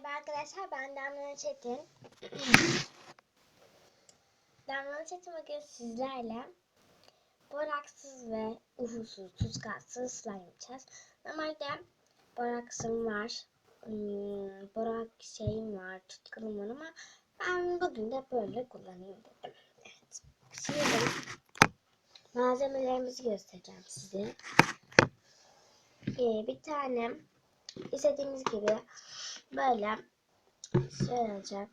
Merhaba arkadaşlar, ben Damla Çetin. Damla Çetin bugün sizlerle boraksız ve uğursuz, tuzkatsız slime yapacağız. Normalde boraksım var, borak şeyim var, tutkalım var ama ben bugün de böyle kullanayım dedim. Evet, şimdi malzemelerimizi göstereceğim size. Bir tane istediğiniz gibi böyle şey olacak.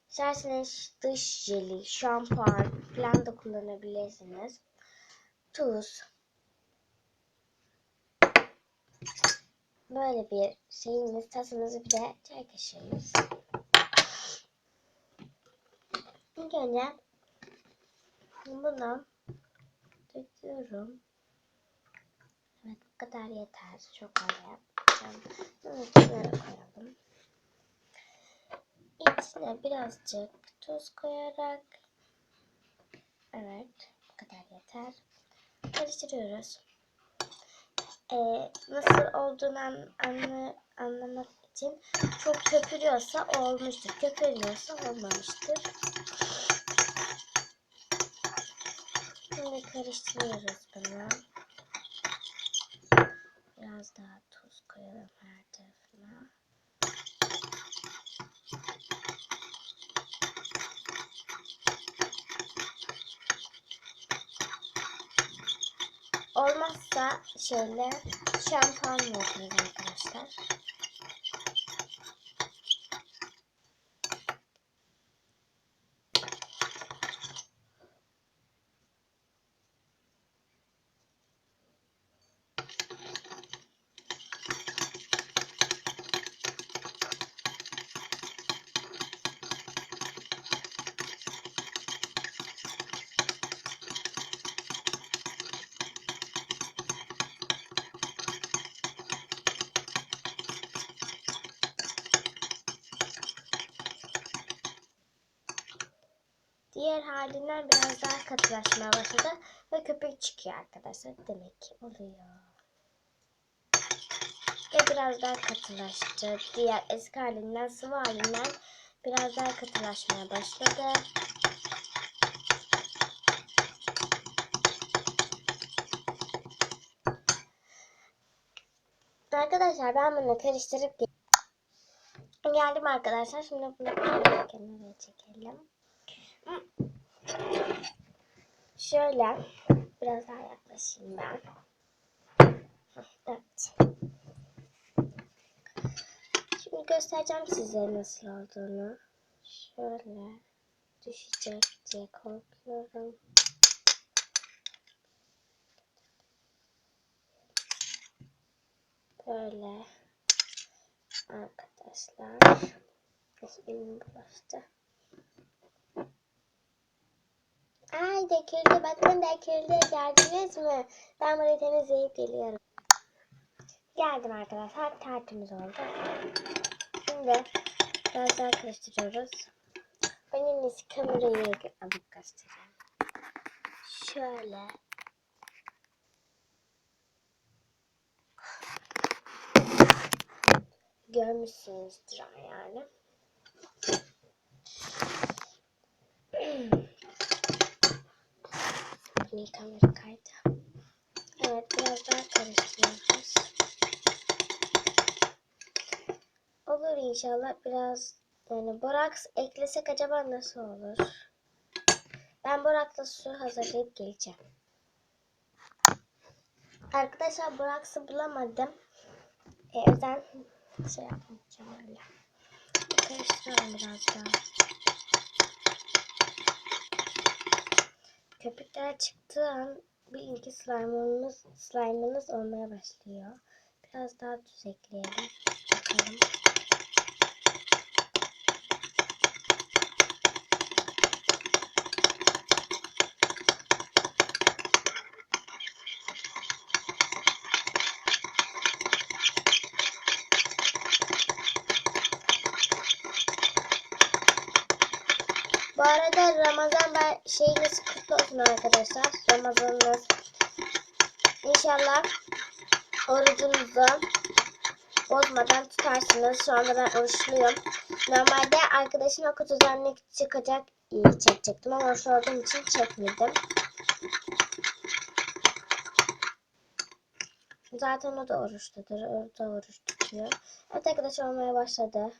İsterseniz dış jeli, şampuan falan da kullanabilirsiniz. Tuz. Böyle bir şeyimiz, tasımızı bir de çay kaşığımız. İlk önce bunu döküyorum. Evet, bu kadar yeter. Çok öyle yapacağım. Bunu içine koyalım. İçine birazcık tuz koyarak, evet, bu kadar yeter. Karıştırıyoruz. Nasıl olduğunu anlamak için çok köpürüyorsa olmuştur. Köpürmüyorsa olmamıştır. Şimdi karıştırıyoruz bunu. Biraz daha tuz koyalım her tarafına. Olmazsa şöyle şampuanla yaparız arkadaşlar. Diğer halinden biraz daha katılaşmaya başladı ve köpük çıkıyor arkadaşlar. Demek ki oluyor. Ve biraz daha katılaştı. Diğer eski halinden, sıvı halinden biraz daha katılaşmaya başladı. Arkadaşlar ben bunu karıştırıp geldim arkadaşlar. Şimdi bunu kenara çekelim. Şöyle biraz daha yaklaşayım ben. Evet. Şimdi göstereceğim size nasıl olduğunu. Şöyle düşecek diye korkuyorum. Böyle arkadaşlar. Elim bulaştı. Ay döküldü. Bakın döküldü. Gördünüz mü? Ben burayı temizleyip geliyorum. Geldim arkadaşlar. Tertemiz oldu. Şimdi biraz daha karıştırıyoruz. Ben en iyisi kamerayı alıp göstereyim. Şöyle. Görmüşsünüzdür yani. Yine kamera kaydı. Evet, biraz daha karıştırıyoruz. Olur inşallah. Biraz yani boraks eklesek acaba nasıl olur? Ben boraksla su hazırlayıp geleceğim. Arkadaşlar boraksı bulamadım. O yüzden şey yapmayacağım öyle. Karıştırıyorum biraz daha. Köpükler çıktığı an bilin ki slime'ınız olmaya başlıyor. Biraz daha tuz ekleyelim. Bakalım. Bu arada Ramazan şeyiniz kutlu olsun arkadaşlar. Ramazanınız. İnşallah orucunuzu bozmadan tutarsınız. Şu anda ben oruçluyum. Normalde arkadaşıma kutudan ne çıkacak çekecektim ama oruç olduğum için çekmedim. Zaten o da oruçludur. O da oruç tutuyor. Evet arkadaşlar, olmaya başladı.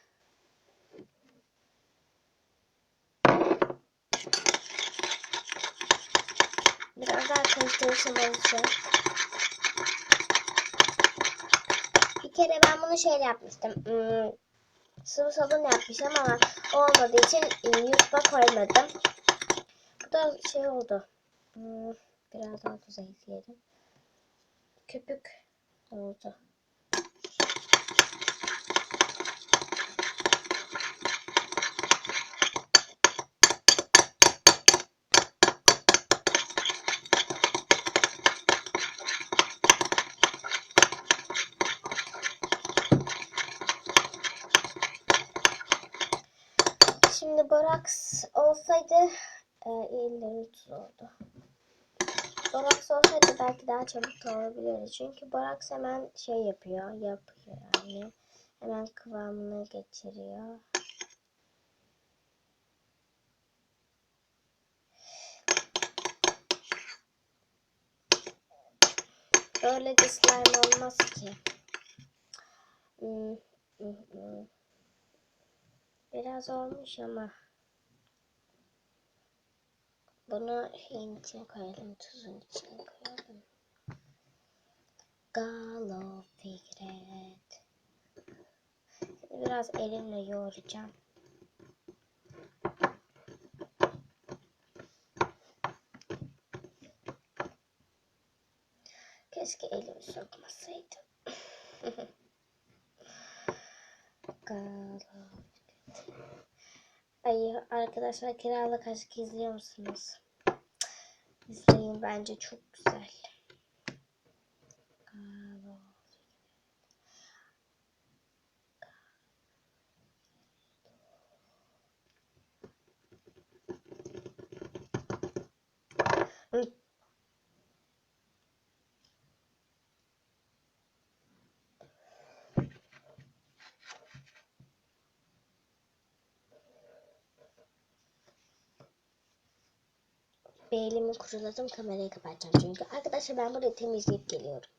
Biraz daha karıştırırsam olacak. Bir kere ben bunu şeyle yapmıştım. Sıvı sabun yapmışım ama olmadığı için YouTube'a koymadım. Bu da şey oldu. Biraz daha tuz ekleyelim. Köpük oldu. Şimdi boraks olsaydı ellerim tuz oldu. Boraks olsaydı belki daha çabuk da olabilirdi. Çünkü boraks hemen şey yapıyor yani. Hemen kıvamını getiriyor. Böyle de slime olmaz ki. Biraz olmuş ama bunu şeyin içine koyalım, tuzun içine koyalım. Galo Fikret. Biraz elimle yoğuracağım. Keşke elimi sokmasaydım. Galo Fikret. Ay arkadaşlar, Kiralık Aşk izliyor musunuz? İzleyin, bence çok güzel. Galo. Bir elimi kuruladım, kamerayı kapatacağım çünkü. Arkadaşlar ben burayı temizleyip geliyorum.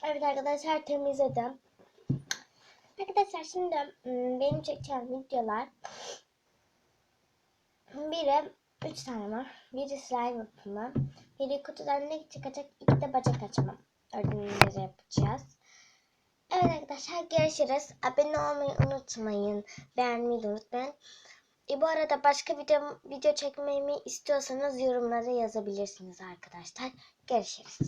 Evet arkadaşlar, temizledim. Arkadaşlar şimdi benim çekeceğim videolar. Biri 3 tane var. Biri slime yapımı. Biri kutudan ne çıkacak, 2 de bacak açma. Ödülleri yapacağız. Evet arkadaşlar, görüşürüz. Abone olmayı unutmayın. Beğenmeyi de unutmayın. Bu arada başka video çekmemi istiyorsanız yorumlara yazabilirsiniz arkadaşlar. Görüşürüz.